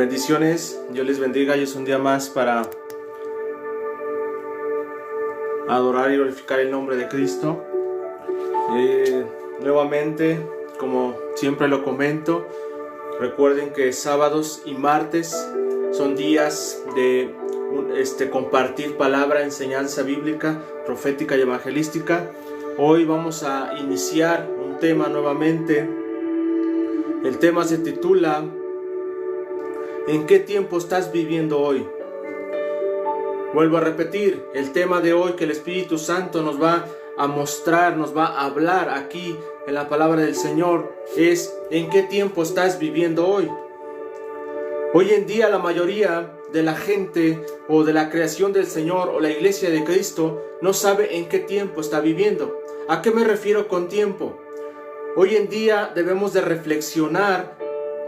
Bendiciones, Dios les bendiga. Hoy es un día más para adorar y glorificar el nombre de Cristo. Nuevamente, como siempre lo comento, recuerden que sábados y martes son días de compartir palabra, enseñanza bíblica, profética y evangelística. Hoy vamos a iniciar un tema nuevamente. El tema se titula ¿En qué tiempo estás viviendo hoy? Vuelvo a repetir, el tema de hoy que el Espíritu Santo nos va a mostrar, nos va a hablar aquí en la palabra del Señor es ¿en qué tiempo estás viviendo hoy? Hoy en día la mayoría de la gente o de la creación del Señor o la iglesia de Cristo no sabe en qué tiempo está viviendo. ¿A qué me refiero con tiempo? Hoy en día debemos de reflexionar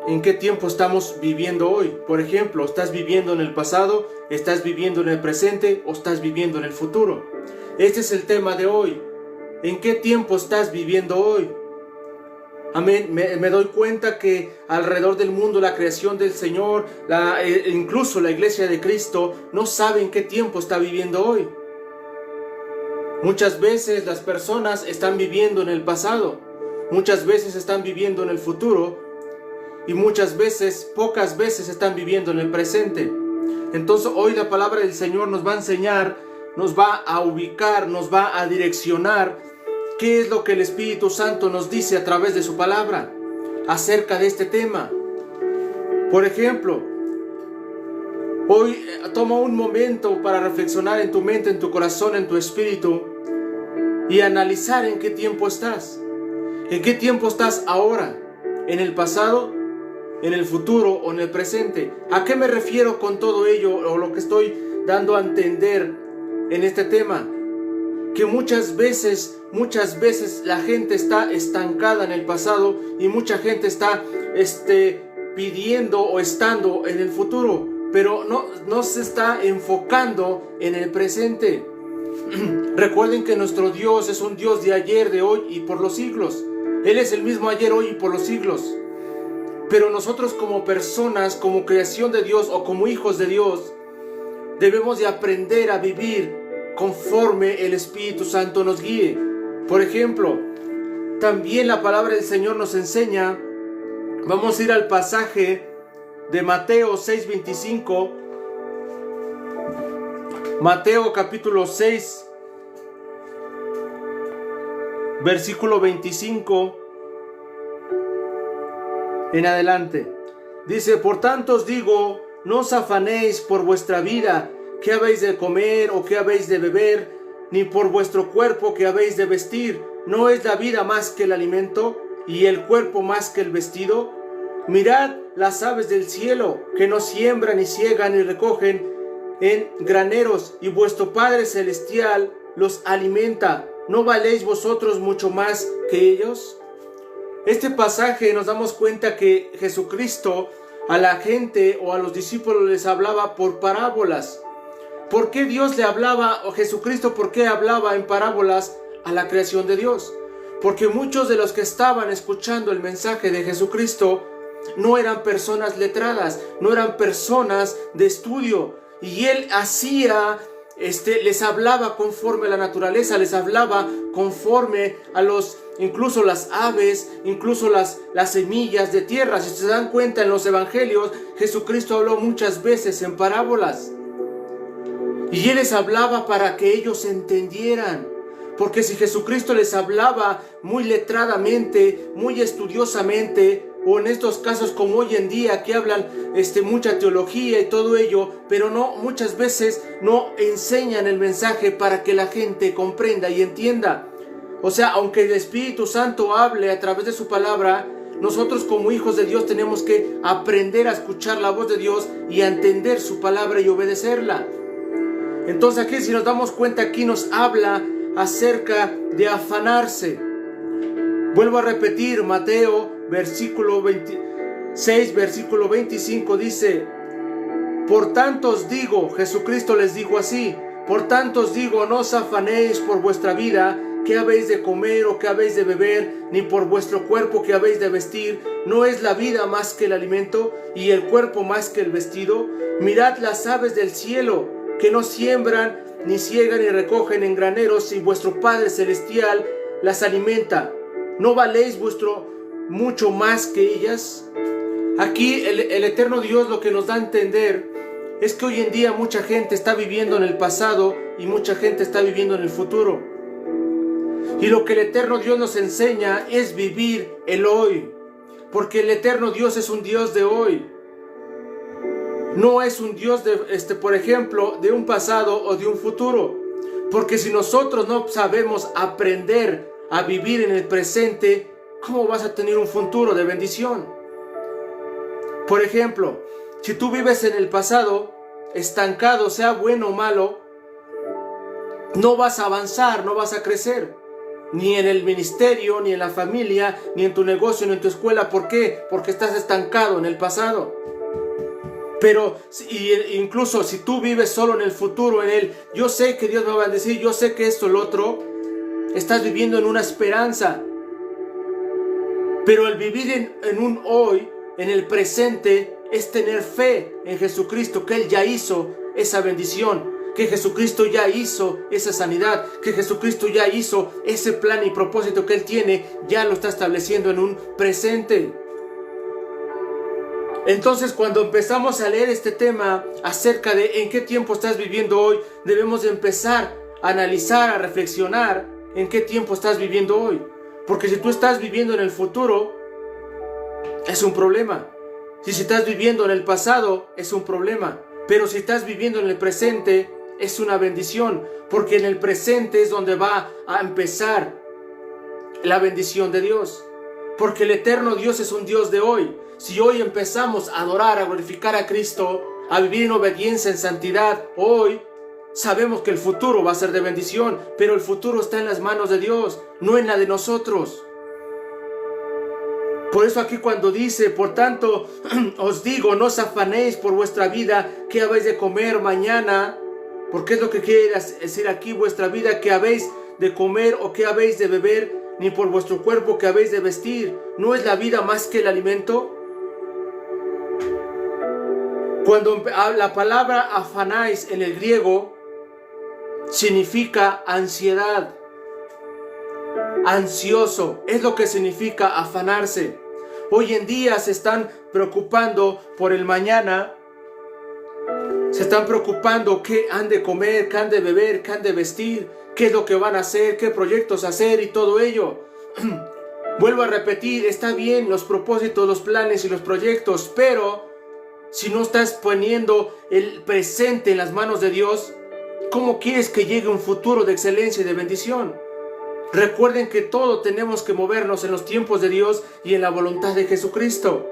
en qué tiempo estamos viviendo hoy. Por ejemplo, ¿estás viviendo en el pasado? ¿Estás viviendo en el presente? ¿O estás viviendo en el futuro? Este es el tema de hoy. ¿En qué tiempo estás viviendo hoy? Amén. Me doy cuenta que alrededor del mundo la creación del Señor, incluso la iglesia de Cristo, no sabe en qué tiempo está viviendo hoy. Muchas veces las personas están viviendo en el pasado, muchas veces están viviendo en el futuro y muchas veces, pocas veces están viviendo en el presente. Entonces hoy la palabra del Señor nos va a enseñar, nos va a ubicar, nos va a direccionar qué es lo que el Espíritu Santo nos dice a través de su palabra acerca de este tema. Por ejemplo, hoy toma un momento para reflexionar en tu mente, en tu corazón, en tu espíritu y analizar en qué tiempo estás. ¿En qué tiempo estás ahora? ¿En el pasado? ¿En el futuro o en el presente? ¿A qué me refiero con todo ello o lo que estoy dando a entender en este tema? Que muchas veces la gente está estancada en el pasado y mucha gente está pidiendo o estando en el futuro, pero no se está enfocando en el presente. Recuerden que nuestro Dios es un Dios de ayer, de hoy y por los siglos. Él es el mismo ayer, hoy y por los siglos. Pero nosotros como personas, como creación de Dios o como hijos de Dios, debemos de aprender a vivir conforme el Espíritu Santo nos guíe. Por ejemplo, también la palabra del Señor nos enseña, vamos a ir al pasaje de Mateo 6:25, Mateo capítulo 6, versículo 25 en adelante. Dice: por tanto os digo, no os afanéis por vuestra vida, qué habéis de comer o qué habéis de beber, ni por vuestro cuerpo qué habéis de vestir. ¿No es la vida más que el alimento y el cuerpo más que el vestido? Mirad las aves del cielo, que no siembran ni siegan ni recogen en graneros, y vuestro Padre celestial los alimenta. ¿No valéis vosotros mucho más que ellos? Este pasaje nos damos cuenta que Jesucristo a la gente o a los discípulos les hablaba por parábolas. ¿Por qué Dios le hablaba, o Jesucristo, por qué hablaba en parábolas a la creación de Dios? Porque muchos de los que estaban escuchando el mensaje de Jesucristo no eran personas letradas, no eran personas de estudio. Y Él les hablaba conforme a la naturaleza, les hablaba conforme a incluso las aves, incluso las semillas de tierra. Si se dan cuenta en los evangelios, Jesucristo habló muchas veces en parábolas. Y Él les hablaba para que ellos entendieran. Porque si Jesucristo les hablaba muy letradamente, muy estudiosamente, o en estos casos como hoy en día que hablan mucha teología y todo ello, pero muchas veces no enseñan el mensaje para que la gente comprenda y entienda. O sea, aunque el Espíritu Santo hable a través de su palabra, nosotros como hijos de Dios tenemos que aprender a escuchar la voz de Dios y a entender su palabra y obedecerla. Entonces aquí, si nos damos cuenta, aquí nos habla acerca de afanarse. Vuelvo a repetir, Mateo versículo 26, versículo 25 dice: por tanto os digo, Jesucristo les dijo así, por tanto os digo, no os afanéis por vuestra vida, qué habéis de comer o qué habéis de beber, ni por vuestro cuerpo qué habéis de vestir. ¿no es la vida más que el alimento y el cuerpo más que el vestido? Mirad las aves del cielo, que no siembran, ni ciegan, ni recogen en graneros, y vuestro Padre Celestial las alimenta. ¿No valéis mucho más que ellas? Aquí el eterno Dios lo que nos da a entender es que hoy en día mucha gente está viviendo en el pasado y mucha gente está viviendo en el futuro. Y lo que el eterno Dios nos enseña es vivir el hoy. Porque el eterno Dios es un Dios de hoy. No es un Dios por ejemplo, de un pasado o de un futuro. Porque si nosotros no sabemos aprender a vivir en el presente, ¿cómo vas a tener un futuro de bendición? Por ejemplo, si tú vives en el pasado, estancado, sea bueno o malo, no vas a avanzar, no vas a crecer. Ni en el ministerio, ni en la familia, ni en tu negocio, ni en tu escuela. ¿Por qué? Porque estás estancado en el pasado. Pero incluso si tú vives solo en el futuro, en el yo sé que Dios me va a bendecir, yo sé que esto, lo otro, estás viviendo en una esperanza. Pero el vivir en un hoy, en el presente, es tener fe en Jesucristo, que Él ya hizo esa bendición, que Jesucristo ya hizo esa sanidad, que Jesucristo ya hizo ese plan y propósito que Él tiene, ya lo está estableciendo en un presente. Entonces, cuando empezamos a leer este tema acerca de en qué tiempo estás viviendo hoy, debemos de empezar a analizar, a reflexionar en qué tiempo estás viviendo hoy. Porque si tú estás viviendo en el futuro, es un problema. Si estás viviendo en el pasado, es un problema. Pero si estás viviendo en el presente, es una bendición. Porque en el presente es donde va a empezar la bendición de Dios. Porque el eterno Dios es un Dios de hoy. Si hoy empezamos a adorar, a glorificar a Cristo, a vivir en obediencia, en santidad, hoy sabemos que el futuro va a ser de bendición, pero el futuro está en las manos de Dios, no en la de nosotros. Por eso aquí cuando dice, por tanto, os digo, no os afanéis por vuestra vida, qué habéis de comer mañana, porque es lo que quiere decir aquí, vuestra vida, qué habéis de comer o qué habéis de beber, ni por vuestro cuerpo que habéis de vestir. ¿No es la vida más que el alimento? Cuando la palabra afanáis en el griego significa ansiedad, ansioso, es lo que significa afanarse. Hoy en día se están preocupando por el mañana, se están preocupando qué han de comer, qué han de beber, qué han de vestir, qué es lo que van a hacer, qué proyectos hacer y todo ello. Vuelvo a repetir, está bien los propósitos, los planes y los proyectos, pero si no estás poniendo el presente en las manos de Dios, ¿cómo quieres que llegue un futuro de excelencia y de bendición? Recuerden que todo tenemos que movernos en los tiempos de Dios y en la voluntad de Jesucristo.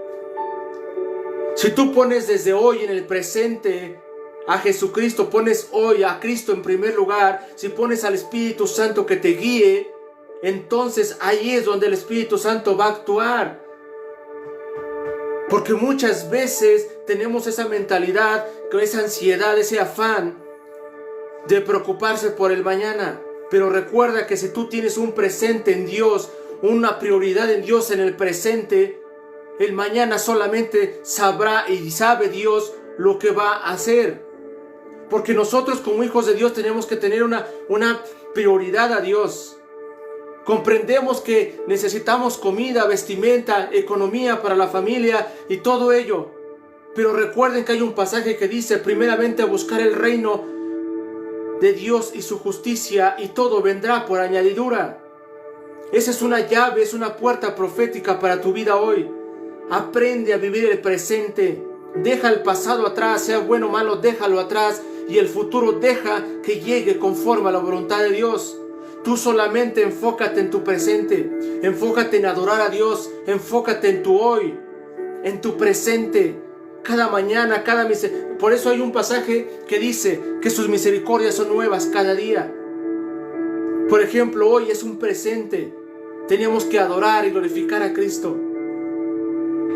Si tú pones desde hoy en el presente a Jesucristo, pones hoy a Cristo en primer lugar, si pones al Espíritu Santo que te guíe, entonces ahí es donde el Espíritu Santo va a actuar. Porque muchas veces tenemos esa mentalidad, esa ansiedad, ese afán de preocuparse por el mañana. Pero recuerda que si tú tienes un presente en Dios, una prioridad en Dios en el presente, el mañana solamente sabrá y sabe Dios lo que va a hacer. Porque nosotros como hijos de Dios tenemos que tener una prioridad a Dios. Comprendemos que necesitamos comida, vestimenta, economía para la familia y todo ello. Pero recuerden que hay un pasaje que dice, primeramente a buscar el reino de Dios y su justicia, y todo vendrá por añadidura. Esa es una llave, es una puerta profética para tu vida hoy. Aprende a vivir el presente. Deja el pasado atrás, sea bueno o malo, déjalo atrás. Y el futuro deja que llegue conforme a la voluntad de Dios. Tú solamente enfócate en tu presente, enfócate en adorar a Dios, enfócate en tu hoy, en tu presente, cada mañana, por eso hay un pasaje que dice que sus misericordias son nuevas cada día. Por ejemplo, hoy es un presente, tenemos que adorar y glorificar a Cristo.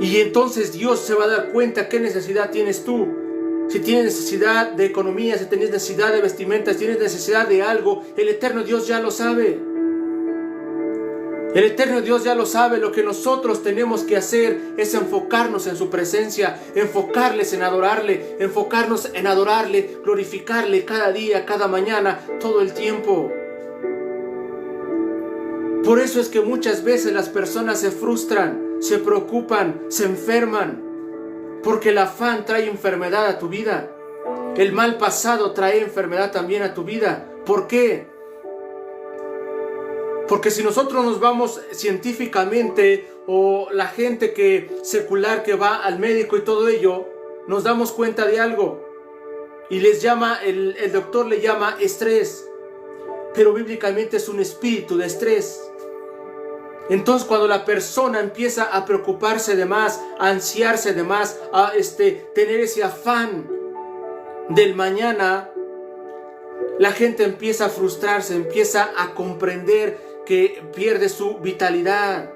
Y entonces Dios se va a dar cuenta qué necesidad tienes tú. Si tienes necesidad de economía, si tienes necesidad de vestimenta, si tienes necesidad de algo, el eterno Dios ya lo sabe. El eterno Dios ya lo sabe. Lo que nosotros tenemos que hacer es enfocarnos en su presencia, enfocarnos en adorarle, glorificarle cada día, cada mañana, todo el tiempo. Por eso es que muchas veces las personas se frustran, se preocupan, se enferman, porque el afán trae enfermedad a tu vida. El mal pasado trae enfermedad también a tu vida. ¿Por qué? Porque si nosotros nos vamos científicamente, o la gente secular que va al médico y todo ello, nos damos cuenta de algo. Y el doctor le llama estrés. Pero bíblicamente es un espíritu de estrés. Entonces cuando la persona empieza a preocuparse de más, a ansiarse de más, a tener ese afán del mañana, la gente empieza a frustrarse, empieza a comprender que pierde su vitalidad.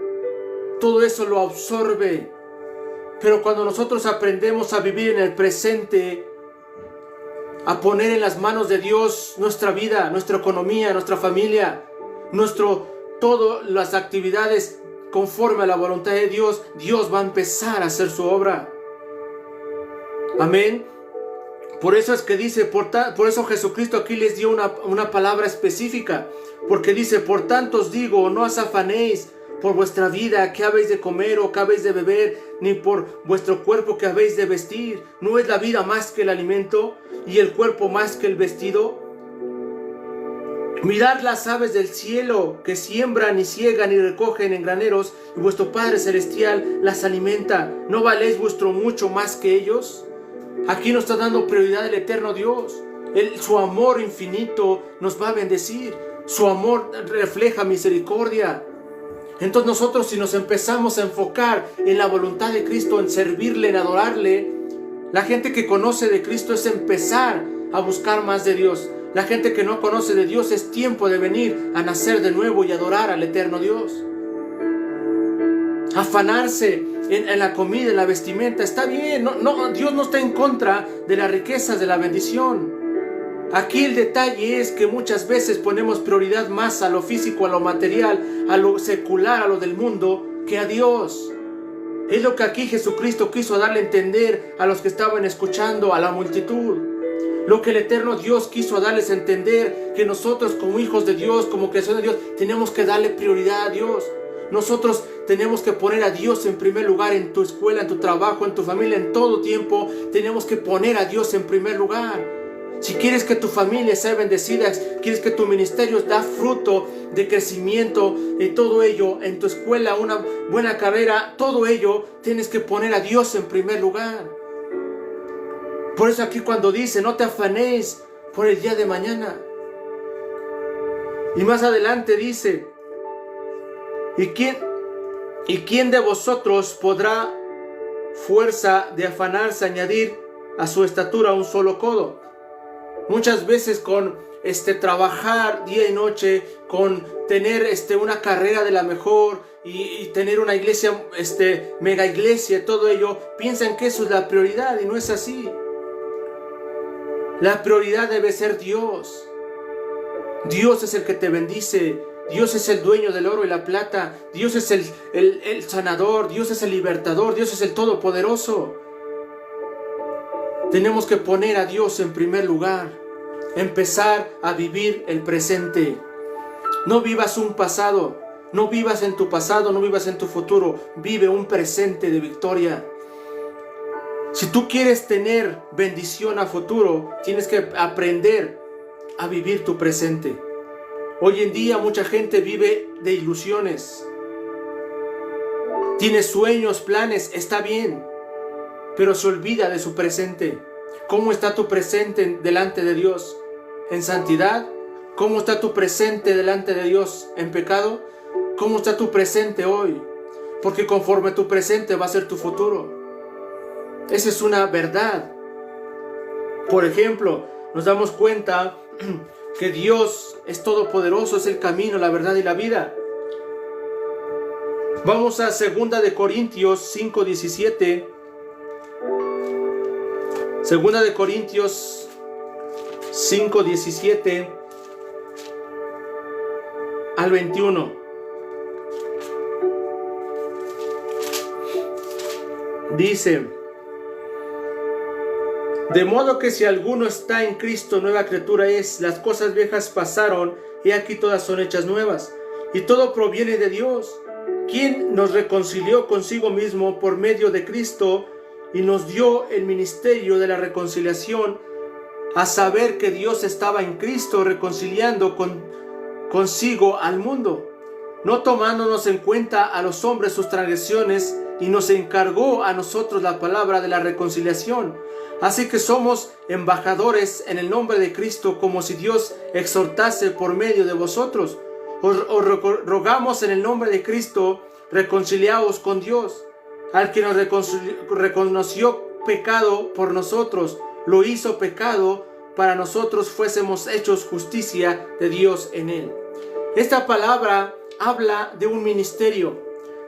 Todo eso lo absorbe. Pero cuando nosotros aprendemos a vivir en el presente, a poner en las manos de Dios nuestra vida, nuestra economía, nuestra familia, todas las actividades conforme a la voluntad de Dios, Dios va a empezar a hacer su obra. Amén. Por eso es que dice, por eso Jesucristo aquí les dio una palabra específica, porque dice: por tanto os digo, no os afanéis por vuestra vida, qué habéis de comer o qué habéis de beber, ni por vuestro cuerpo, qué habéis de vestir. ¿No es la vida más que el alimento, y el cuerpo más que el vestido? Mirad las aves del cielo, que siembran y ciegan y recogen en graneros, y vuestro Padre Celestial las alimenta. ¿No valéis vuestro mucho más que ellos? Aquí nos está dando prioridad el eterno Dios. Su amor infinito nos va a bendecir. Su amor refleja misericordia. Entonces nosotros, si nos empezamos a enfocar en la voluntad de Cristo, en servirle, en adorarle, la gente que conoce de Cristo es empezar a buscar más de Dios. La gente que no conoce de Dios, es tiempo de venir a nacer de nuevo y adorar al eterno Dios. Afanarse en la comida, en la vestimenta, está bien. Dios no está en contra de las riquezas, de la bendición. Aquí el detalle es que muchas veces ponemos prioridad más a lo físico, a lo material, a lo secular, a lo del mundo, que a Dios. Es lo que aquí Jesucristo quiso darle a entender a los que estaban escuchando, a la multitud. Lo que el eterno Dios quiso darles a entender, que nosotros como hijos de Dios, como creación de Dios, tenemos que darle prioridad a Dios. Nosotros tenemos que poner a Dios en primer lugar en tu escuela, en tu trabajo, en tu familia, en todo tiempo. Tenemos que poner a Dios en primer lugar. Si quieres que tu familia sea bendecida, quieres que tu ministerio da fruto de crecimiento y todo ello, en tu escuela, una buena carrera, todo ello, tienes que poner a Dios en primer lugar. Por eso aquí cuando dice: no te afanéis por el día de mañana. Y más adelante dice: ¿Y quién de vosotros podrá fuerza de afanarse añadir a su estatura un solo codo? Muchas veces con trabajar día y noche, con tener una carrera de la mejor y tener una iglesia, mega iglesia, todo ello, piensan que eso es la prioridad, y no es así. La prioridad debe ser Dios. Dios es el que te bendice. Dios es el dueño del oro y la plata. Dios es el sanador. Dios es el libertador. Dios es el todopoderoso. Tenemos que poner a Dios en primer lugar. Empezar a vivir el presente. No vivas un pasado. No vivas en tu pasado, no vivas en tu futuro. Vive un presente de victoria. Si tú quieres tener bendición a futuro, tienes que aprender a vivir tu presente. Hoy en día mucha gente vive de ilusiones. Tiene sueños, planes, está bien, pero se olvida de su presente. ¿Cómo está tu presente delante de Dios? ¿En santidad? ¿Cómo está tu presente delante de Dios? ¿En pecado? ¿Cómo está tu presente hoy? Porque conforme tu presente va a ser tu futuro. Esa es una verdad. Por ejemplo, nos damos cuenta que Dios es todopoderoso, es el camino, la verdad y la vida. Vamos a 2 de Corintios 5:17. 2 de Corintios 5:17 al 21. Dice: de modo que si alguno está en Cristo, nueva criatura es, las cosas viejas pasaron, y aquí todas son hechas nuevas. Y todo proviene de Dios, quien nos reconcilió consigo mismo por medio de Cristo, y nos dio el ministerio de la reconciliación, a saber que Dios estaba en Cristo reconciliando consigo al mundo, no tomándonos en cuenta a los hombres sus transgresiones, y nos encargó a nosotros la palabra de la reconciliación. Así que somos embajadores en el nombre de Cristo, como si Dios exhortase por medio de vosotros. Os rogamos en el nombre de Cristo, reconciliaos con Dios. Al que nos reconoció pecado por nosotros, lo hizo pecado para nosotros fuésemos hechos justicia de Dios en él. Esta palabra habla de un ministerio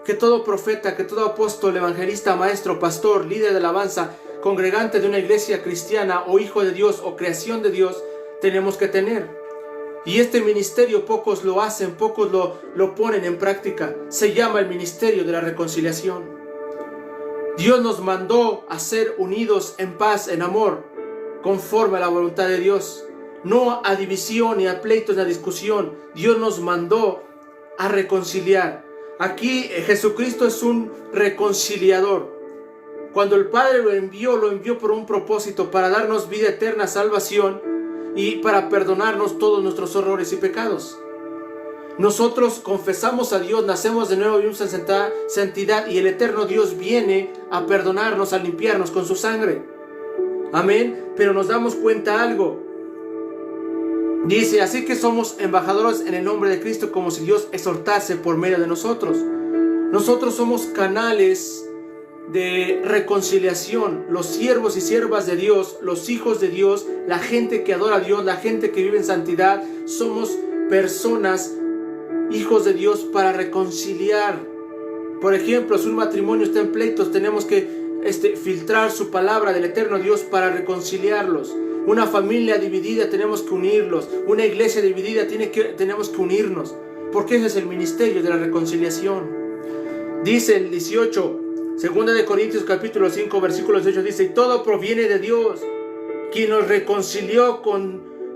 que todo profeta, que todo apóstol, evangelista, maestro, pastor, líder de alabanza, congregante de una iglesia cristiana o hijo de Dios o creación de Dios tenemos que tener. Y este ministerio pocos lo hacen, pocos lo ponen en práctica. Se llama el ministerio de la reconciliación. Dios nos mandó a ser unidos en paz, en amor, conforme a la voluntad de Dios. No a división, ni a pleitos, ni a discusión. Dios nos mandó a reconciliar. Aquí Jesucristo es un reconciliador. Cuando el Padre lo envió por un propósito, para darnos vida eterna, salvación, y para perdonarnos todos nuestros errores y pecados. Nosotros confesamos a Dios, nacemos de nuevo y vivimos en santidad, y el eterno Dios viene a perdonarnos, a limpiarnos con su sangre. Amén. Pero nos damos cuenta algo. Dice: así que somos embajadores en el nombre de Cristo, como si Dios exhortase por medio de nosotros. Nosotros somos canales de reconciliación, los siervos y siervas de Dios, los hijos de Dios, la gente que adora a Dios, la gente que vive en santidad. Somos personas, hijos de Dios, para reconciliar. Por ejemplo, si un matrimonio está en pleitos, tenemos que filtrar su palabra del eterno Dios para reconciliarlos. Una familia dividida, tenemos que unirlos. Una iglesia dividida, tenemos que unirnos, porque ese es el ministerio de la reconciliación. Dice el 18, 2 Corintios capítulo 5 versículo 18, dice: y todo proviene de Dios, quien nos reconcilió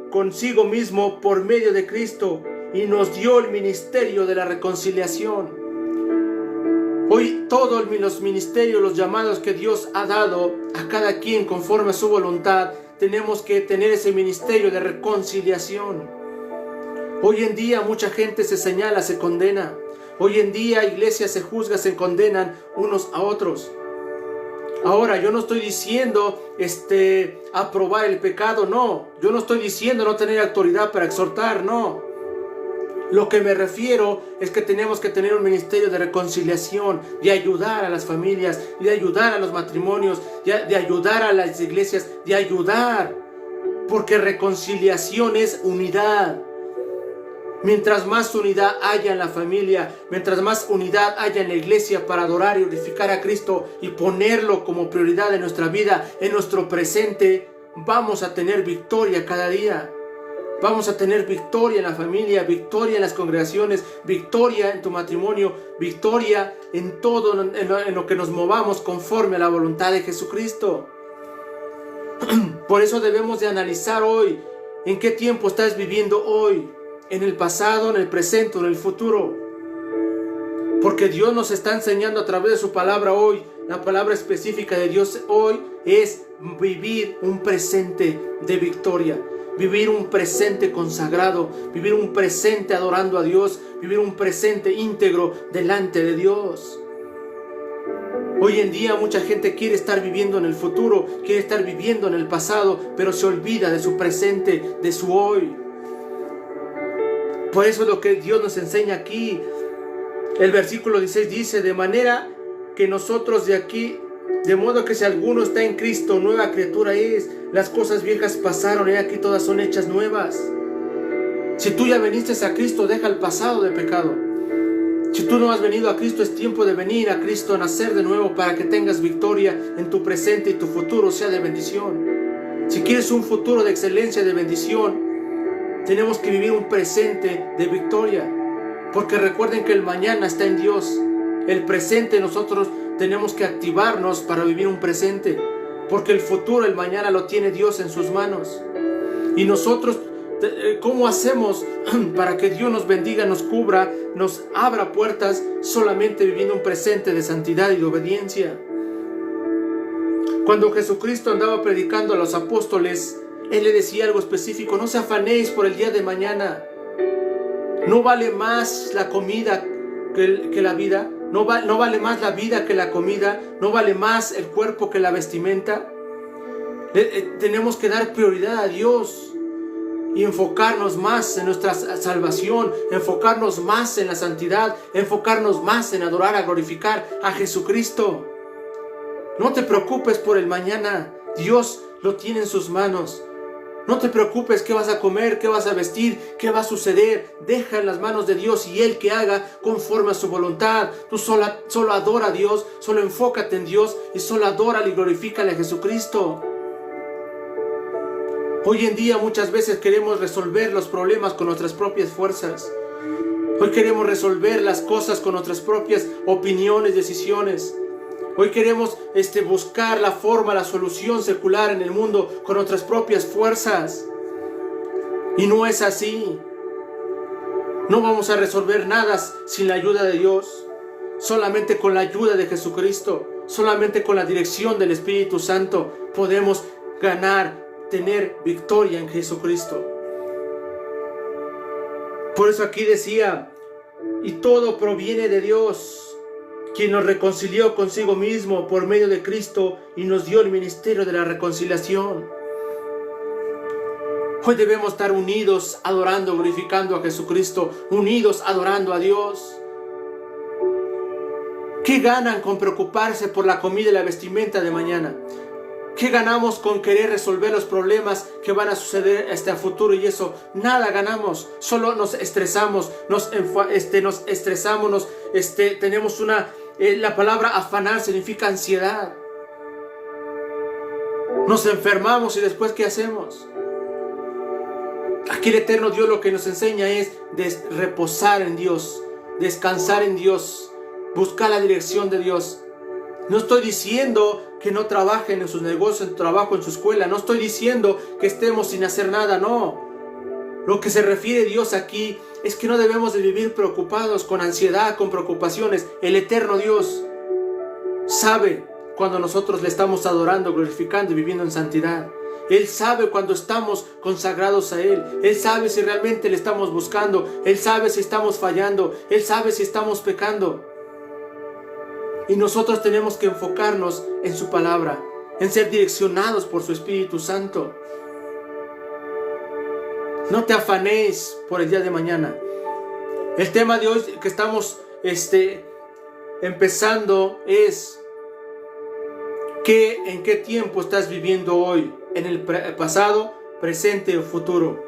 consigo mismo por medio de Cristo, y nos dio el ministerio de la reconciliación. Hoy todos los ministerios, los llamados que Dios ha dado a cada quien conforme a su voluntad, tenemos que tener ese ministerio de reconciliación. Hoy en día mucha gente se señala, se condena. Hoy en día iglesias se juzgan, se condenan unos a otros. Ahora, yo no estoy diciendo aprobar el pecado, no. Yo no estoy diciendo no tener autoridad para exhortar, no. Lo que me refiero es que tenemos que tener un ministerio de reconciliación, de ayudar a las familias, de ayudar a los matrimonios, de ayudar a las iglesias, de ayudar. Porque reconciliación es unidad. Mientras más unidad haya en la familia, mientras más unidad haya en la iglesia para adorar y glorificar a Cristo y ponerlo como prioridad en nuestra vida, en nuestro presente, vamos a tener victoria cada día. Vamos a tener victoria en la familia, victoria en las congregaciones, victoria en tu matrimonio, victoria en todo, en lo que nos movamos conforme a la voluntad de Jesucristo. Por eso debemos de analizar hoy en qué tiempo estás viviendo hoy, en el pasado, en el presente, en el futuro. Porque Dios nos está enseñando a través de su palabra hoy. La palabra específica de Dios hoy es vivir un presente de victoria. Vivir un presente consagrado, vivir un presente adorando a Dios, vivir un presente íntegro delante de Dios. Hoy en día mucha gente quiere estar viviendo en el futuro, quiere estar viviendo en el pasado, pero se olvida de su presente, de su hoy. Por eso es lo que Dios nos enseña aquí. El versículo 16 dice: de manera que nosotros de aquí, de modo que si alguno está en Cristo, nueva criatura es. Las cosas viejas pasaron, y aquí todas son hechas nuevas. Si tú ya viniste a Cristo, deja el pasado de pecado. Si tú no has venido a Cristo, es tiempo de venir a Cristo, a nacer de nuevo, para que tengas victoria en tu presente y tu futuro sea de bendición. Si quieres un futuro de excelencia, de bendición, tenemos que vivir un presente de victoria. Porque recuerden que el mañana está en Dios. El presente nosotros tenemos que activarnos para vivir un presente, porque el futuro, el mañana lo tiene Dios en sus manos. Y nosotros, ¿cómo hacemos para que Dios nos bendiga, nos cubra, nos abra puertas? Solamente viviendo un presente de santidad y de obediencia. Cuando Jesucristo andaba predicando a los apóstoles, Él le decía algo específico: no se afanéis por el día de mañana. ¿No vale más la comida que la vida? ¿No vale más la vida que la comida? ¿No vale más el cuerpo que la vestimenta? Tenemos que dar prioridad a Dios y enfocarnos más en nuestra salvación, enfocarnos más en la santidad, enfocarnos más en adorar, a glorificar a Jesucristo. No te preocupes por el mañana, Dios lo tiene en sus manos. No te preocupes qué vas a comer, qué vas a vestir, qué va a suceder. Deja en las manos de Dios y Él que haga conforme a su voluntad. Tú solo adora a Dios, solo enfócate en Dios y solo adórale y glorifícale a Jesucristo. Hoy en día muchas veces queremos resolver los problemas con nuestras propias fuerzas. Hoy queremos resolver las cosas con nuestras propias opiniones, decisiones. Hoy queremos buscar la forma, la solución secular en el mundo con nuestras propias fuerzas. Y no es así. No vamos a resolver nada sin la ayuda de Dios. Solamente con la ayuda de Jesucristo, solamente con la dirección del Espíritu Santo podemos ganar, tener victoria en Jesucristo. Por eso aquí decía: y todo proviene de Dios, quien nos reconcilió consigo mismo por medio de Cristo y nos dio el ministerio de la reconciliación. Hoy debemos estar unidos, adorando, glorificando a Jesucristo, unidos, adorando a Dios. ¿Qué ganan con preocuparse por la comida y la vestimenta de mañana? ¿Qué ganamos con querer resolver los problemas que van a suceder a futuro y eso? Nada ganamos, solo nos estresamos, tenemos la palabra afanar significa ansiedad. Nos enfermamos y después ¿qué hacemos? Aquí el eterno Dios lo que nos enseña es reposar en Dios, descansar en Dios, buscar la dirección de Dios. No estoy diciendo que no trabajen en sus negocios, en su trabajo, en su escuela. No estoy diciendo que estemos sin hacer nada, no. Lo que se refiere Dios aquí es que no debemos de vivir preocupados, con ansiedad, con preocupaciones. El eterno Dios sabe cuando nosotros le estamos adorando, glorificando y viviendo en santidad. Él sabe cuando estamos consagrados a Él. Él sabe si realmente le estamos buscando. Él sabe si estamos fallando. Él sabe si estamos pecando. Y nosotros tenemos que enfocarnos en su palabra, en ser direccionados por su Espíritu Santo. No te afanéis por el día de mañana. El tema de hoy que estamos empezando es: ¿en qué tiempo estás viviendo hoy? ¿En el pasado, presente o futuro?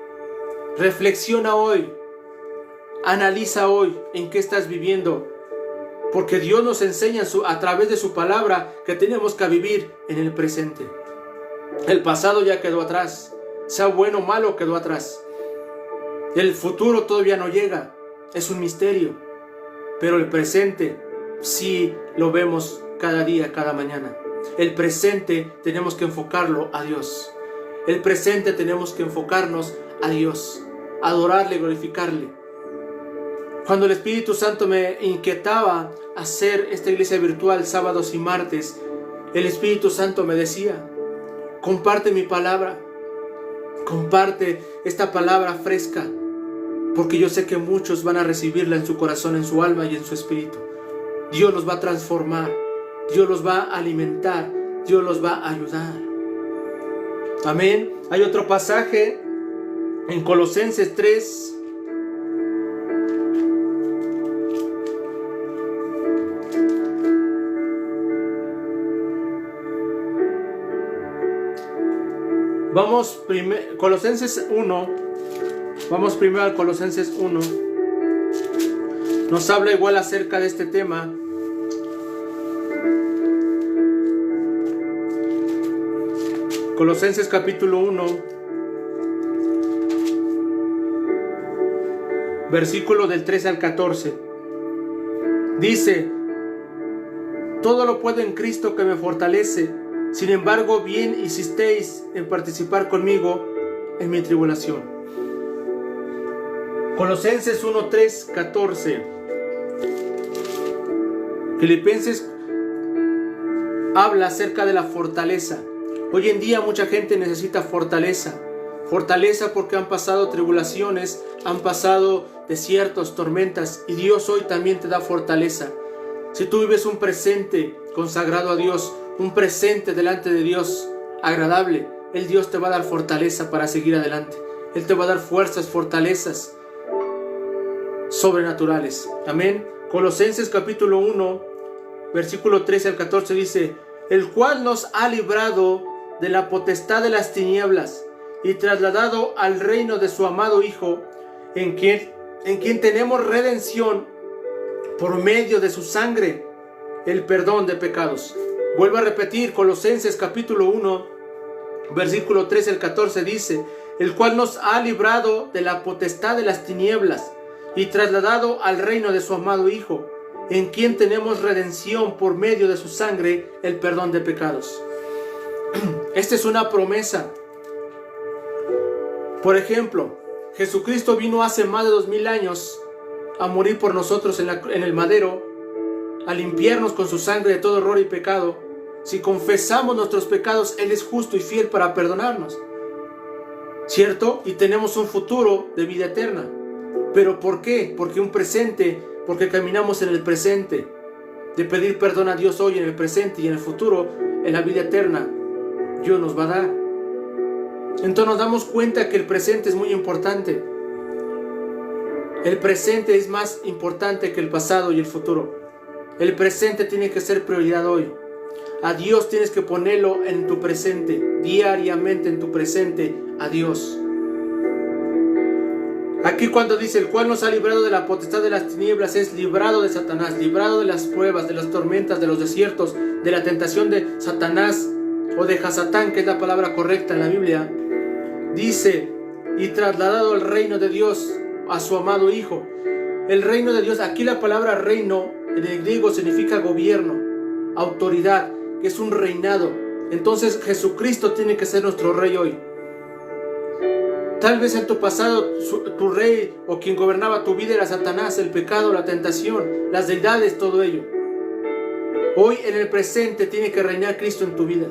Reflexiona hoy. Analiza hoy en qué estás viviendo. Porque Dios nos enseña a través de su palabra que tenemos que vivir en el presente. El pasado ya quedó atrás. Sea bueno o malo, quedó atrás. El futuro todavía no llega. Es un misterio. Pero el presente sí lo vemos cada día, cada mañana. El presente tenemos que enfocarlo a Dios. El presente tenemos que enfocarnos a Dios. Adorarle, glorificarle. Cuando el Espíritu Santo me inquietaba hacer esta iglesia virtual sábados y martes, el Espíritu Santo me decía: comparte mi palabra, comparte esta palabra fresca, porque yo sé que muchos van a recibirla en su corazón, en su alma y en su espíritu. Dios los va a transformar, Dios los va a alimentar, Dios los va a ayudar. Amén. Hay otro pasaje en Colosenses 3. Vamos Colosenses 1. Vamos primero al Colosenses 1. Nos habla igual acerca de este tema. Colosenses capítulo 1, versículo del 13 al 14. Dice: Todo lo puedo en Cristo que me fortalece. Sin embargo, bien insistéis en participar conmigo en mi tribulación. Colosenses 1:3, 14. Filipenses habla acerca de la fortaleza. Hoy en día mucha gente necesita fortaleza. Fortaleza porque han pasado tribulaciones, han pasado desiertos, tormentas, y Dios hoy también te da fortaleza. Si tú vives un presente consagrado a Dios, un presente delante de Dios agradable, el Dios te va a dar fortaleza para seguir adelante. Él te va a dar fuerzas, fortalezas sobrenaturales. Amén. Colosenses capítulo 1, versículo 13 al 14 dice: el cual nos ha librado de la potestad de las tinieblas y trasladado al reino de su amado Hijo, en quien tenemos redención por medio de su sangre, el perdón de pecados. Vuelvo a repetir, Colosenses capítulo 1, versículo 13 al 14 dice: el cual nos ha librado de la potestad de las tinieblas y trasladado al reino de su amado Hijo, en quien tenemos redención por medio de su sangre, el perdón de pecados. Esta es una promesa. Por ejemplo, Jesucristo vino hace más de 2000 años a morir por nosotros en el madero, a limpiarnos con su sangre de todo error y pecado. Si confesamos nuestros pecados, Él es justo y fiel para perdonarnos, ¿cierto? Y tenemos un futuro de vida eterna. ¿Pero por qué? Porque caminamos en el presente, de pedir perdón a Dios hoy en el presente, y en el futuro, en la vida eterna, Dios nos va a dar. Entonces nos damos cuenta que el presente es muy importante. El presente es más importante que el pasado y el futuro. El presente tiene que ser prioridad hoy. A Dios tienes que ponerlo en tu presente, diariamente en tu presente, a Dios. Aquí cuando dice el cual nos ha librado de la potestad de las tinieblas, es librado de Satanás, librado de las pruebas, de las tormentas, de los desiertos, de la tentación de Satanás o de Hasatán, que es la palabra correcta en la Biblia. Dice, y trasladado al reino de Dios, a su amado Hijo. El reino de Dios, aquí la palabra reino en el griego significa gobierno, autoridad, que es un reinado. Entonces Jesucristo tiene que ser nuestro rey hoy. Tal vez en tu pasado tu rey o quien gobernaba tu vida era Satanás, el pecado, la tentación, las deidades, todo ello. Hoy en el presente tiene que reinar Cristo en tu vida.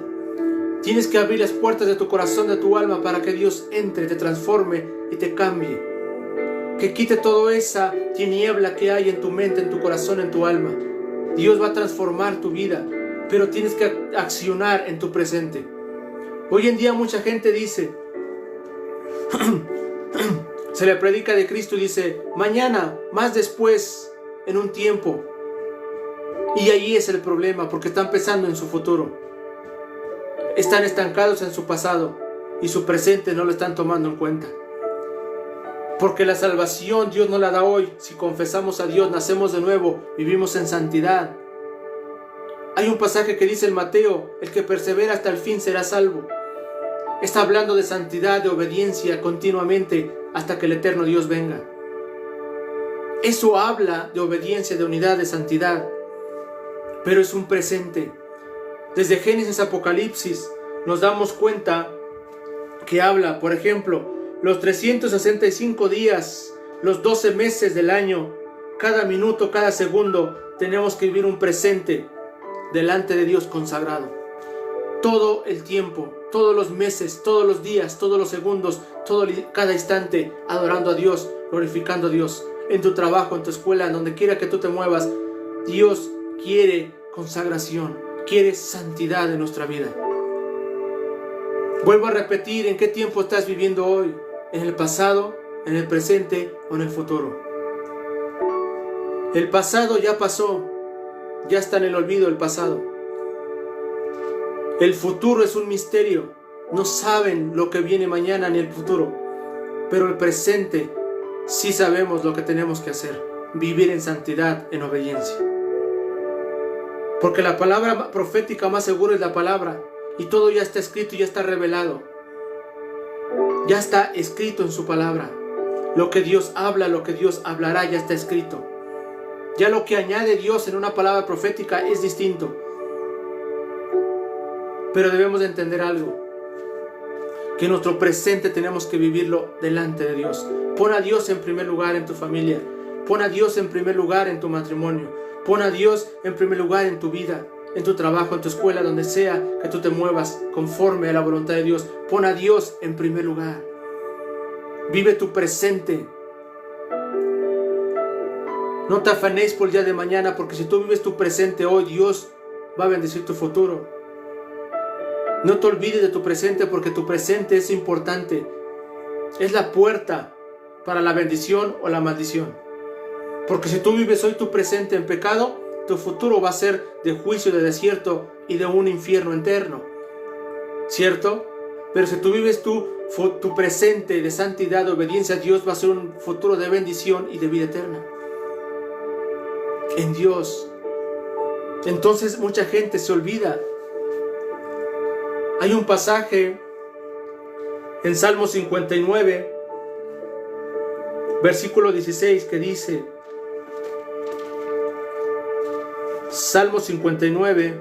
Tienes que abrir las puertas de tu corazón, de tu alma, para que Dios entre, te transforme y te cambie. Que quite toda esa tiniebla que hay en tu mente, en tu corazón, en tu alma. Dios va a transformar tu vida, pero tienes que accionar en tu presente. Hoy en día mucha gente dice, se le predica de Cristo y dice, mañana, más después, en un tiempo. Y ahí es el problema, porque están pensando en su futuro. Están estancados en su pasado y su presente no lo están tomando en cuenta. Porque la salvación Dios no la da hoy. Si confesamos a Dios, nacemos de nuevo, vivimos en santidad. Hay un pasaje que dice en Mateo, el que persevera hasta el fin será salvo. Está hablando de santidad, de obediencia continuamente hasta que el eterno Dios venga. Eso habla de obediencia, de unidad, de santidad. Pero es un presente. Desde Génesis a Apocalipsis nos damos cuenta que habla, por ejemplo, los 365 días, los 12 meses del año, cada minuto, cada segundo, tenemos que vivir un presente delante de Dios consagrado. Todo el tiempo, todos los meses, todos los días, todos los segundos, cada instante, adorando a Dios, glorificando a Dios. En tu trabajo, en tu escuela, en donde quiera que tú te muevas, Dios quiere consagración, quiere santidad en nuestra vida. Vuelvo a repetir, ¿en qué tiempo estás viviendo hoy? ¿En el pasado, en el presente o en el futuro? El pasado ya pasó, ya está en el olvido el pasado. El futuro es un misterio, no saben lo que viene mañana ni el futuro, pero el presente sí sabemos lo que tenemos que hacer, vivir en santidad, en obediencia. Porque la palabra profética más segura es la palabra, y todo ya está escrito y ya está revelado. Ya está escrito en su palabra. Lo que Dios habla, lo que Dios hablará, ya está escrito. Ya lo que añade Dios en una palabra profética es distinto. Pero debemos de entender algo, que nuestro presente tenemos que vivirlo delante de Dios. Pon a Dios en primer lugar en tu familia. Pon a Dios en primer lugar en tu matrimonio. Pon a Dios en primer lugar en tu vida, en tu trabajo, en tu escuela, donde sea que tú te muevas conforme a la voluntad de Dios. Pon a Dios en primer lugar. Vive tu presente. No te afanéis por el día de mañana, porque si tú vives tu presente hoy, Dios va a bendecir tu futuro. No te olvides de tu presente, porque tu presente es importante. Es la puerta para la bendición o la maldición. Porque si tú vives hoy tu presente en pecado, tu futuro va a ser de juicio, de desierto y de un infierno eterno. ¿Cierto? Pero si tú vives tu presente de santidad, de obediencia a Dios, va a ser un futuro de bendición y de vida eterna en Dios. Entonces mucha gente se olvida. Hay un pasaje en Salmo 59, versículo 16, que dice, Salmo 59,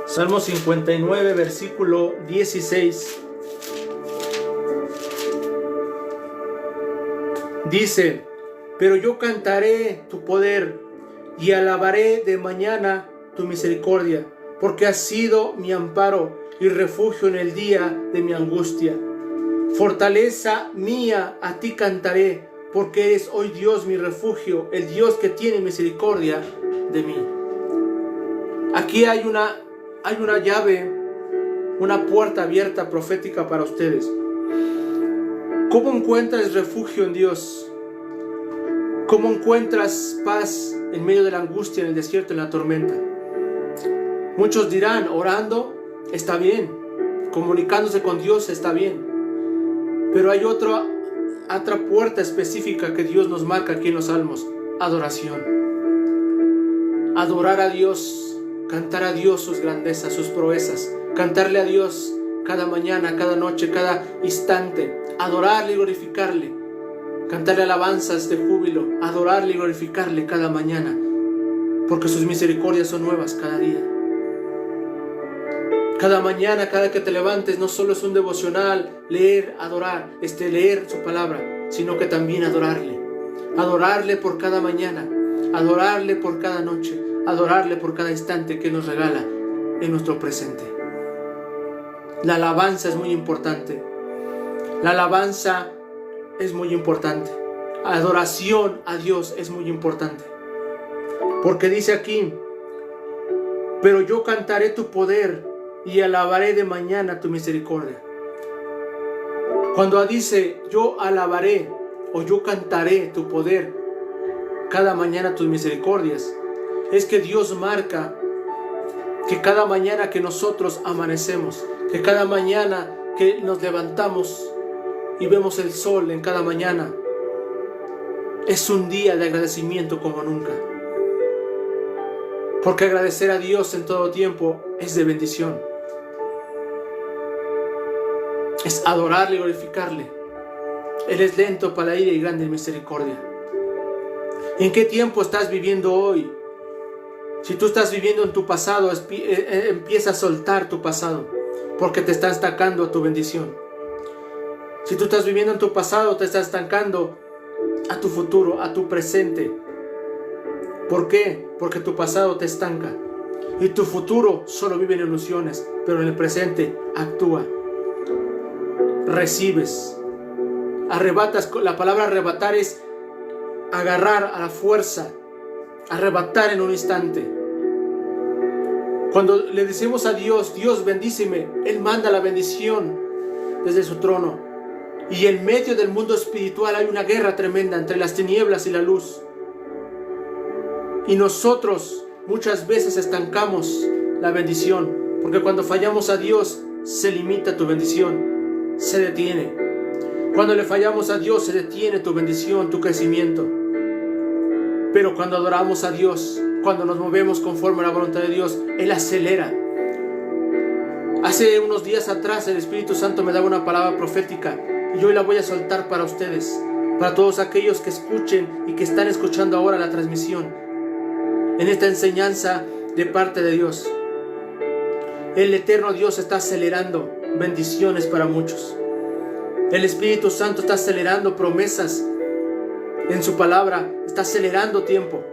Salmo 59, versículo 16. Dice, pero yo cantaré tu poder y alabaré de mañana tu misericordia, porque has sido mi amparo y refugio en el día de mi angustia. Fortaleza mía, a ti cantaré, porque eres hoy Dios mi refugio, el Dios que tiene misericordia de mí. Aquí hay una llave, una puerta abierta profética para ustedes. ¿Cómo encuentras refugio en Dios? ¿Cómo encuentras paz en medio de la angustia, en el desierto, en la tormenta? Muchos dirán, orando está bien, comunicándose con Dios está bien, pero hay otra puerta específica que Dios nos marca aquí en los Salmos: adoración. Adorar a Dios, cantar a Dios sus grandezas, sus proezas, cantarle a Dios cada mañana, cada noche, cada instante, adorarle y glorificarle, cantarle alabanzas de júbilo, adorarle y glorificarle cada mañana, porque sus misericordias son nuevas cada día. Cada mañana, cada que te levantes, no solo es un devocional, leer, adorar, leer su palabra, sino que también adorarle por cada mañana, adorarle por cada noche, adorarle por cada instante que nos regala en nuestro presente. La alabanza es muy importante. La alabanza es muy importante. Adoración a Dios es muy importante. Porque dice aquí, pero yo cantaré tu poder y alabaré de mañana tu misericordia. Cuando dice yo alabaré o yo cantaré tu poder cada mañana tus misericordias, es que Dios marca que cada mañana que nosotros amanecemos, que cada mañana que nos levantamos y vemos el sol en cada mañana, es un día de agradecimiento como nunca. Porque agradecer a Dios en todo tiempo es de bendición. Es adorarle y glorificarle. Él es lento para la ira y grande en misericordia. ¿En qué tiempo estás viviendo hoy? Si tú estás viviendo en tu pasado, empieza a soltar tu pasado, porque te está estancando tu bendición. Si tú estás viviendo en tu pasado, te está estancando a tu futuro, a tu presente. ¿Por qué? Porque tu pasado te estanca y tu futuro solo vive en ilusiones, pero en el presente actúa, recibes, arrebatas. La palabra arrebatar es agarrar a la fuerza, arrebatar en un instante. Cuando le decimos a Dios, Dios bendíceme, Él manda la bendición desde su trono. Y en medio del mundo espiritual hay una guerra tremenda entre las tinieblas y la luz. Y nosotros muchas veces estancamos la bendición, porque cuando fallamos a Dios se limita tu bendición, se detiene. Cuando le fallamos a Dios se detiene tu bendición, tu crecimiento. Pero cuando adoramos a Dios, cuando nos movemos conforme a la voluntad de Dios, Él acelera. Hace unos días atrás el Espíritu Santo me daba una palabra profética y hoy la voy a soltar para ustedes. para todos aquellos que escuchen y que están escuchando ahora la transmisión, en esta enseñanza de parte de Dios. El eterno Dios está acelerando bendiciones para muchos. El Espíritu Santo está acelerando promesas en su palabra, está acelerando tiempo.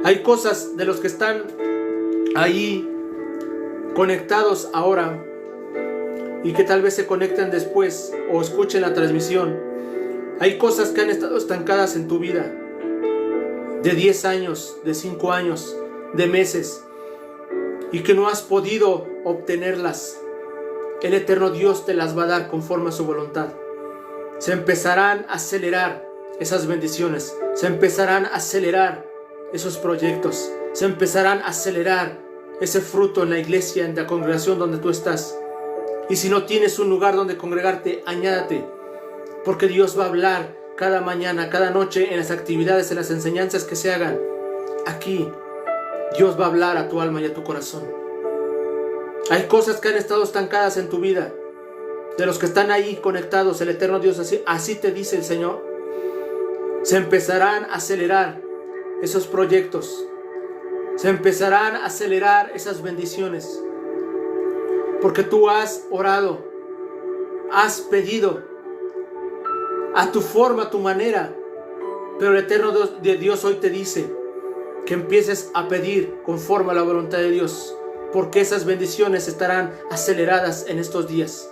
Hay cosas de los que están ahí conectados ahora y que tal vez se conecten después o escuchen la transmisión. Hay cosas que han estado estancadas en tu vida, de 10 años, de 5 años, de meses, y que no has podido obtenerlas. El eterno Dios te las va a dar conforme a su voluntad. Se empezarán a acelerar esas bendiciones, se empezarán a acelerar esos proyectos, se empezarán a acelerar ese fruto en la iglesia, en la congregación donde tú estás. Y si no tienes un lugar donde congregarte, añádate, porque Dios va a hablar cada mañana, cada noche, en las actividades, en las enseñanzas que se hagan. Aquí, Dios va a hablar a tu alma y a tu corazón. Hay cosas que han estado estancadas en tu vida. De los que están ahí conectados, el eterno Dios, así te dice el Señor. Se empezarán a acelerar esos proyectos. Se empezarán a acelerar esas bendiciones. Porque tú has orado, has pedido a tu forma, a tu manera. Pero el eterno Dios hoy te dice que empieces a pedir conforme a la voluntad de Dios, porque esas bendiciones estarán aceleradas en estos días.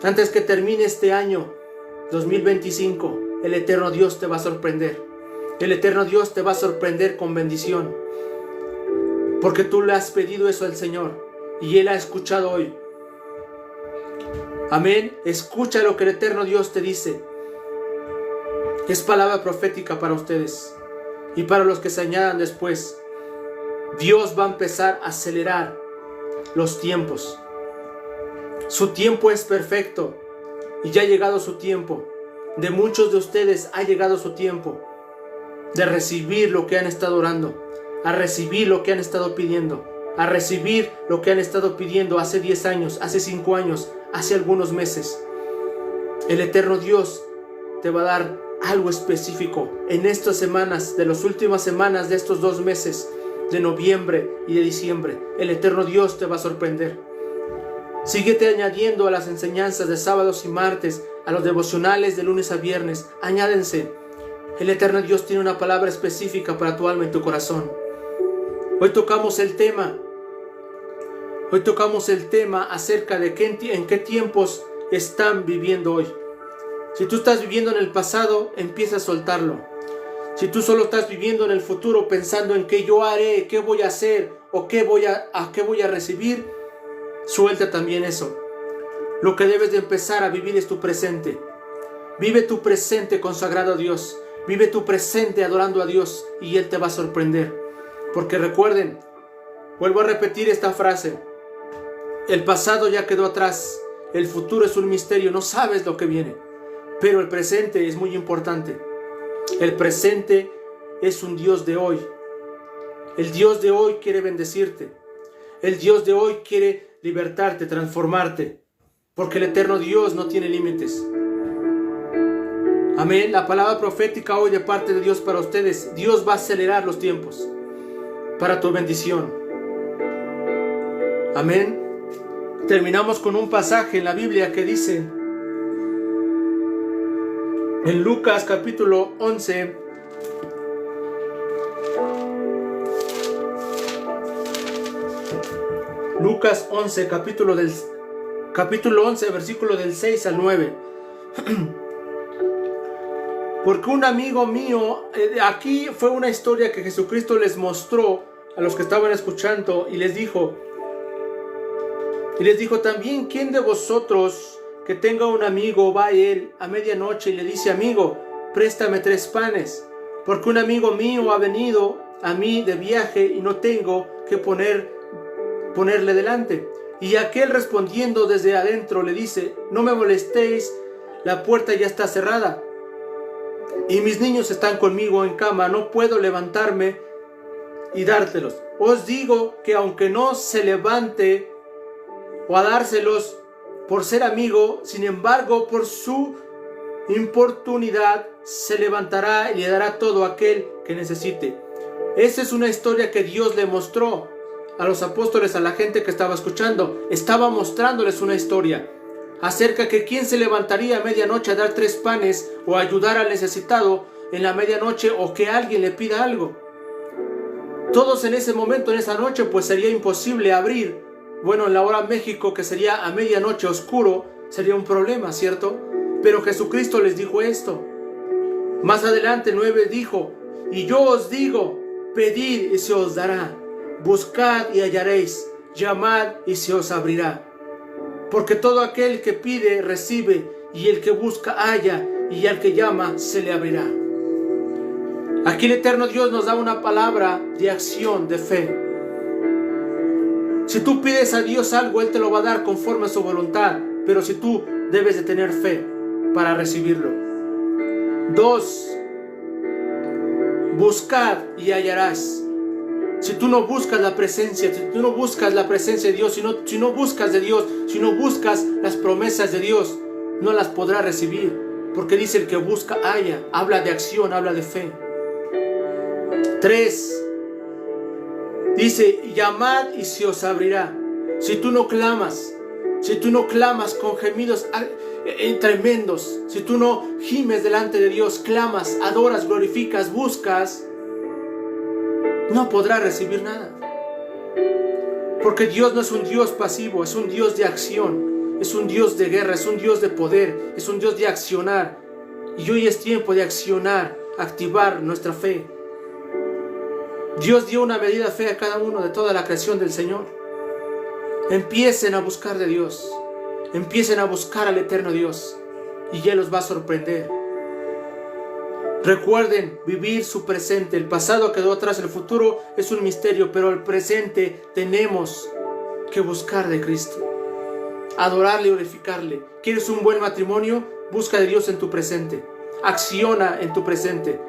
Antes que termine este año 2025, el eterno Dios te va a sorprender. El eterno Dios te va a sorprender con bendición, porque tú le has pedido eso al Señor y Él ha escuchado hoy. Amén. Escucha lo que el eterno Dios te dice. Es palabra profética para ustedes y para los que se añadan después. Dios va a empezar a acelerar los tiempos. Su tiempo es perfecto y ya ha llegado su tiempo. De muchos de ustedes ha llegado su tiempo de recibir lo que han estado orando, a recibir lo que han estado pidiendo, a recibir lo que han estado pidiendo hace 10 años, hace 5 años, hace algunos meses. El eterno Dios te va a dar algo específico en estas semanas, de las últimas semanas de estos 2 meses, de noviembre y de diciembre. El eterno Dios te va a sorprender. Síguete añadiendo a las enseñanzas de sábados y martes, a los devocionales de lunes a viernes. Añádense. El eterno Dios tiene una palabra específica para tu alma y tu corazón. Hoy tocamos el tema acerca de en qué tiempos están viviendo hoy. Si tú estás viviendo en el pasado, empieza a soltarlo. Si tú solo estás viviendo en el futuro pensando en qué yo haré, qué voy a hacer o qué voy a recibir, suelta también eso. Lo que debes de empezar a vivir es tu presente. Vive tu presente consagrado a Dios. Vive tu presente adorando a Dios y Él te va a sorprender. Porque recuerden, vuelvo a repetir esta frase: el pasado ya quedó atrás, el futuro es un misterio, no sabes lo que viene. Pero el presente es muy importante. El presente es un Dios de hoy. El Dios de hoy quiere bendecirte. El Dios de hoy quiere libertarte, transformarte. Porque el eterno Dios no tiene límites. Amén. La palabra profética hoy de parte de Dios para ustedes. Dios va a acelerar los tiempos para tu bendición. Amén. Terminamos con un pasaje en la Biblia que dice en Lucas capítulo 11, Lucas 11, capítulo 11, versículo del 6 al 9. Porque un amigo mío, aquí fue una historia que Jesucristo les mostró a los que estaban escuchando y les dijo también: ¿quién de vosotros que tenga un amigo va a él a medianoche y le dice: amigo, préstame 3 panes, porque un amigo mío ha venido a mí de viaje y no tengo que ponerle delante? Y aquel respondiendo desde adentro le dice: no me molestéis, la puerta ya está cerrada y mis niños están conmigo en cama, no puedo levantarme y dártelos. Os digo que aunque no se levante o a dárselos por ser amigo, sin embargo por su importunidad se levantará y le dará todo aquel que necesite. Esa es una historia que Dios le mostró a los apóstoles, a la gente que estaba escuchando. Estaba mostrándoles una historia acerca que quién se levantaría a medianoche a dar 3 panes o a ayudar al necesitado en la medianoche, o que alguien le pida algo. Todos en ese momento, en esa noche, pues sería imposible abrir. Bueno, en la hora México, que sería a medianoche oscuro, sería un problema, ¿cierto? Pero Jesucristo les dijo esto. Más adelante 9 dijo: y yo os digo, pedid y se os dará, buscad y hallaréis, llamad y se os abrirá. Porque todo aquel que pide recibe, y el que busca halla, y al que llama se le abrirá. Aquí el eterno Dios nos da una palabra de acción, de fe. Si tú pides a Dios algo, Él te lo va a dar conforme a su voluntad, pero si tú debes de tener fe para recibirlo. 2. Buscad y hallarás. Si tú no buscas la presencia, si tú no buscas la presencia de Dios, si no buscas de Dios, si no buscas las promesas de Dios, no las podrás recibir. Porque dice: el que busca halla. Habla de acción, habla de fe. 3. Dice: llamad y se os abrirá. Si tú no clamas con gemidos tremendos, si tú no gimes delante de Dios, clamas, adoras, glorificas, buscas, no podrás recibir nada. Porque Dios no es un Dios pasivo, es un Dios de acción, es un Dios de guerra, es un Dios de poder, es un Dios de accionar. Y hoy es tiempo de accionar, activar nuestra fe. Dios dio una medida de fe a cada uno de toda la creación del Señor. Empiecen a buscar de Dios, empiecen a buscar al eterno Dios, y Él los va a sorprender. Recuerden vivir su presente. El pasado quedó atrás, el futuro es un misterio, pero el presente tenemos que buscar de Cristo, adorarle y glorificarle. ¿Quieres un buen matrimonio? Busca de Dios en tu presente, acciona en tu presente.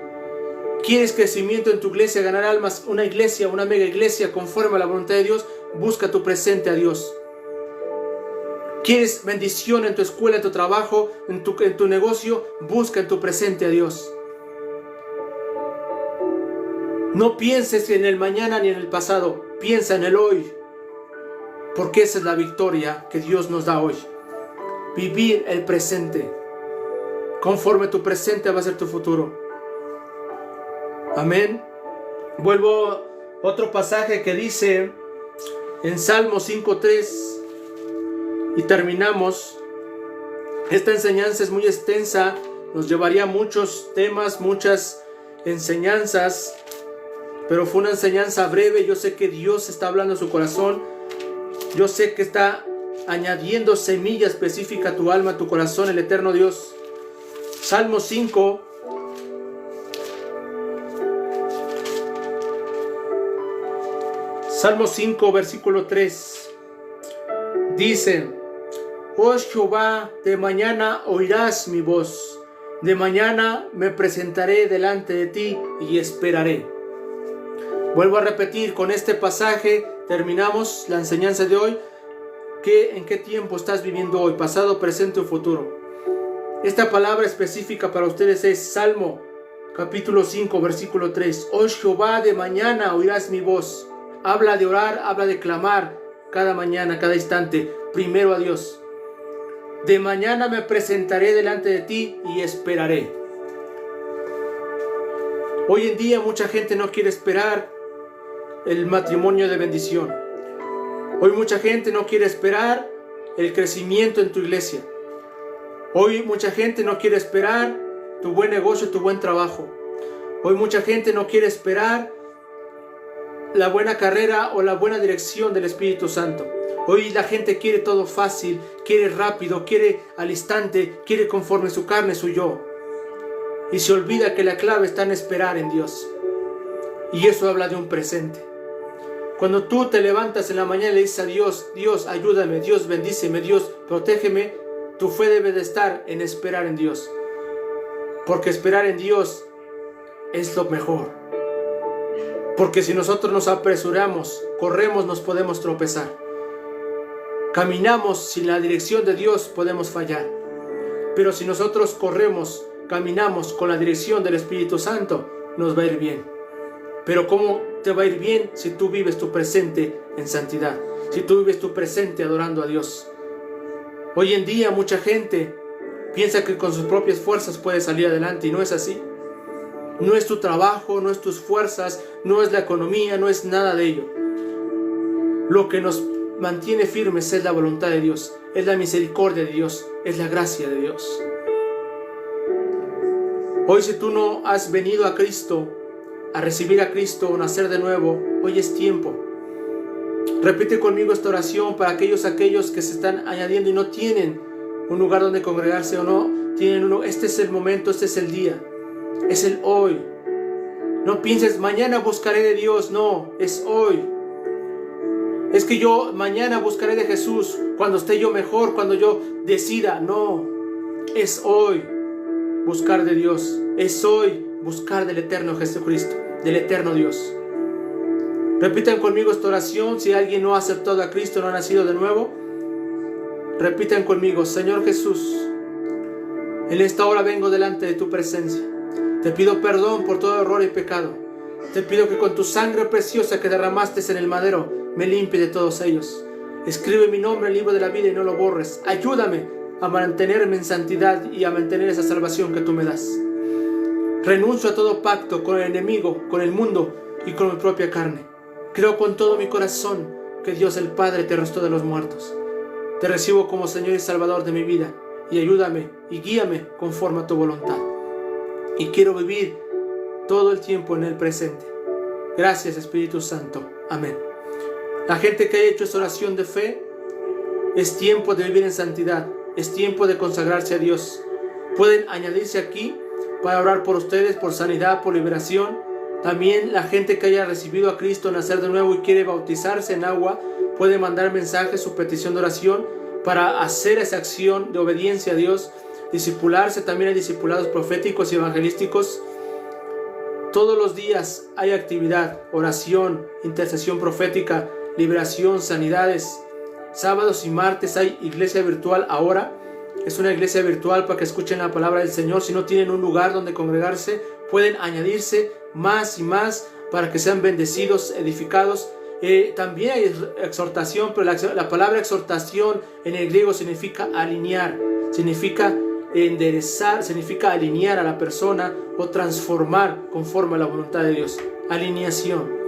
¿Quieres crecimiento en tu iglesia, ganar almas, una iglesia, una mega iglesia conforme a la voluntad de Dios? Busca tu presente a Dios. ¿Quieres bendición en tu escuela, en tu trabajo, en tu negocio? Busca en tu presente a Dios. No pienses en el mañana ni en el pasado, piensa en el hoy, porque esa es la victoria que Dios nos da hoy. Vivir el presente. Conforme tu presente va a ser tu futuro. Amén. Vuelvo a otro pasaje que dice en Salmo 5:3 y terminamos. Esta enseñanza es muy extensa, nos llevaría a muchos temas, muchas enseñanzas, pero fue una enseñanza breve. Yo sé que Dios está hablando a su corazón, yo sé que está añadiendo semilla específica a tu alma, a tu corazón, el eterno Dios. Salmo 5. Salmo 5, versículo 3. Dice: oh Jehová, de mañana oirás mi voz, de mañana me presentaré delante de ti y esperaré. Vuelvo a repetir, con este pasaje terminamos la enseñanza de hoy. ¿En qué tiempo estás viviendo hoy? ¿Pasado, presente o futuro? Esta palabra específica para ustedes es Salmo capítulo 5, versículo 3. Oh Jehová, de mañana oirás mi voz. Habla de orar, habla de clamar cada mañana, cada instante, primero a Dios. De mañana me presentaré delante de ti y esperaré. Hoy en día mucha gente no quiere esperar el matrimonio de bendición. Hoy mucha gente no quiere esperar el crecimiento en tu iglesia. Hoy mucha gente no quiere esperar tu buen negocio, tu buen trabajo. Hoy mucha gente no quiere esperar la buena carrera o la buena dirección del Espíritu Santo. Hoy la gente quiere todo fácil, quiere rápido, quiere al instante, quiere conforme su carne, su yo. Y se olvida que la clave está en esperar en Dios. Y eso habla de un presente. Cuando tú te levantas en la mañana y le dices a Dios: Dios, ayúdame, Dios, bendíceme, Dios, protégeme, tu fe debe de estar en esperar en Dios. Porque esperar en Dios es lo mejor. Porque si nosotros nos apresuramos, corremos, nos podemos tropezar. Caminamos sin la dirección de Dios, podemos fallar. Pero si nosotros corremos, caminamos con la dirección del Espíritu Santo, nos va a ir bien. Pero ¿cómo te va a ir bien si tú vives tu presente en santidad? Si tú vives tu presente adorando a Dios. Hoy en día mucha gente piensa que con sus propias fuerzas puede salir adelante y no es así. No es tu trabajo, no es tus fuerzas, no es la economía, no es nada de ello. Lo que nos mantiene firmes es la voluntad de Dios, es la misericordia de Dios, es la gracia de Dios. Hoy si tú no has venido a Cristo, a recibir a Cristo o nacer de nuevo, hoy es tiempo. Repite conmigo esta oración para aquellos que se están añadiendo y no tienen un lugar donde congregarse o no tienen uno. Este es el momento, este es el día, es el hoy. No pienses mañana buscaré de Dios, no, es hoy. Es que yo mañana buscaré de Jesús cuando esté yo mejor, cuando yo decida, no, es hoy buscar de Dios, es hoy buscar del eterno Jesucristo, del eterno Dios. Repitan conmigo esta oración. Si alguien no ha aceptado a Cristo, no ha nacido de nuevo, repitan conmigo: Señor Jesús, en esta hora vengo delante de tu presencia. Te pido perdón por todo error y pecado. Te pido que con tu sangre preciosa que derramaste en el madero, me limpie de todos ellos. Escribe mi nombre en el libro de la vida y no lo borres. Ayúdame a mantenerme en santidad y a mantener esa salvación que tú me das. Renuncio a todo pacto con el enemigo, con el mundo y con mi propia carne. Creo con todo mi corazón que Dios el Padre te restó de los muertos. Te recibo como Señor y Salvador de mi vida y ayúdame y guíame conforme a tu voluntad. Y quiero vivir todo el tiempo en el presente. Gracias, Espíritu Santo. Amén. La gente que haya hecho esta oración de fe, es tiempo de vivir en santidad. Es tiempo de consagrarse a Dios. Pueden añadirse aquí para orar por ustedes, por sanidad, por liberación. También la gente que haya recibido a Cristo, nacer de nuevo y quiere bautizarse en agua, puede mandar mensaje, su petición de oración para hacer esa acción de obediencia a Dios. Discipularse, también hay discipulados proféticos y evangelísticos. Todos los días hay actividad, oración, intercesión profética, liberación, sanidades. Sábados y martes hay iglesia virtual ahora. Es una iglesia virtual para que escuchen la palabra del Señor. Si no tienen un lugar donde congregarse, pueden añadirse más y más para que sean bendecidos, edificados. También hay exhortación, pero la palabra exhortación en el griego significa alinear, significa enderezar, significa alinear a la persona o transformar conforme a la voluntad de Dios. Alineación.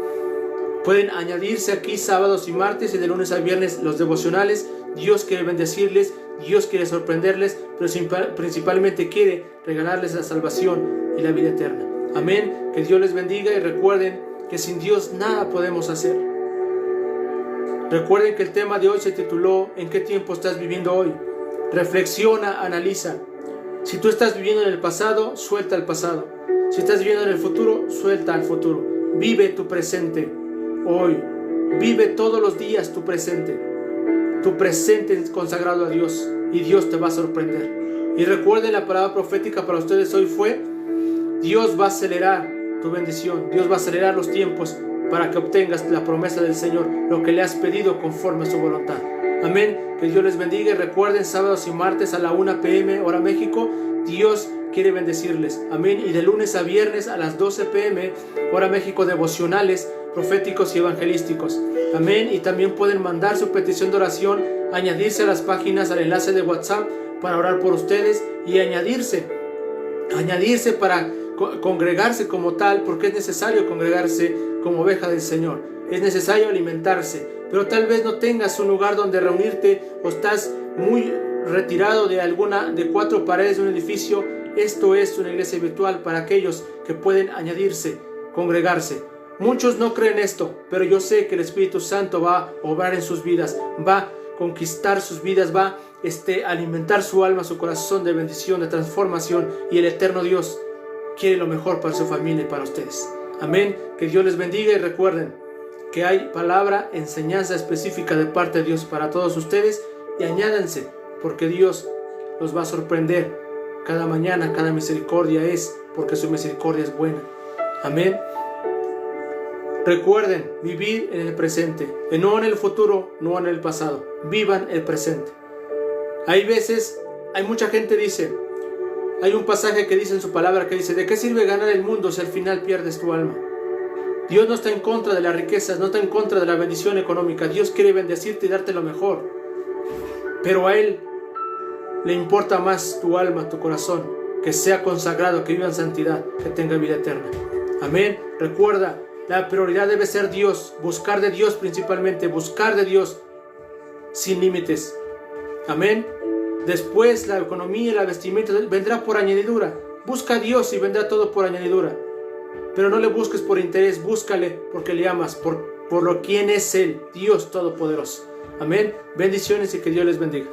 Pueden añadirse aquí sábados y martes y de lunes a viernes los devocionales. Dios quiere bendecirles, Dios quiere sorprenderles, pero principalmente quiere regalarles la salvación y la vida eterna. Amén. Que Dios les bendiga y recuerden que sin Dios nada podemos hacer. Recuerden que el tema de hoy se tituló ¿En qué tiempo estás viviendo hoy? Reflexiona, analiza. Si tú estás viviendo en el pasado, suelta el pasado. Si estás viviendo en el futuro, suelta el futuro. Vive tu presente hoy. Vive todos los días tu presente. Tu presente es consagrado a Dios y Dios te va a sorprender. Y recuerden, la palabra profética para ustedes hoy fue: Dios va a acelerar tu bendición. Dios va a acelerar los tiempos para que obtengas la promesa del Señor, lo que le has pedido conforme a su voluntad. Amén. Que Dios les bendiga y recuerden, sábados y martes a la 1 p.m. hora México, Dios quiere bendecirles. Amén. Y de lunes a viernes a las 12 p.m. hora México, devocionales proféticos y evangelísticos. Amén. Y también pueden mandar su petición de oración, añadirse a las páginas, al enlace de WhatsApp para orar por ustedes y añadirse para congregarse como tal, porque es necesario congregarse como oveja del Señor. Es necesario alimentarse, pero tal vez no tengas un lugar donde reunirte o estás muy retirado de 4 paredes de un edificio. Esto es una iglesia virtual para aquellos que pueden añadirse, congregarse. Muchos no creen esto, pero yo sé que el Espíritu Santo va a obrar en sus vidas, va a conquistar sus vidas, va a alimentar su alma, su corazón de bendición, de transformación, y el eterno Dios quiere lo mejor para su familia y para ustedes. Amén. Que Dios les bendiga y recuerden que hay palabra, enseñanza específica de parte de Dios para todos ustedes, y añádanse, porque Dios los va a sorprender cada mañana. Cada misericordia es porque su misericordia es buena. Amén. Recuerden vivir en el presente, no en el futuro, no en el pasado. Vivan el presente. Hay veces Hay mucha gente dice, hay un pasaje que dice en su palabra que dice, ¿de qué sirve ganar el mundo si al final pierdes tu alma? Dios no está en contra de las riquezas, no está en contra de la bendición económica. Dios quiere bendecirte y darte lo mejor. Pero a Él le importa más tu alma, tu corazón, que sea consagrado, que viva en santidad, que tenga vida eterna. Amén. Recuerda, la prioridad debe ser Dios, buscar de Dios principalmente, buscar de Dios sin límites. Amén. Después la economía y la vestimenta vendrá por añadidura. Busca a Dios y vendrá todo por añadidura. Pero no le busques por interés, búscale porque le amas, por lo quien es Él, Dios Todopoderoso. Amén. Bendiciones y que Dios les bendiga.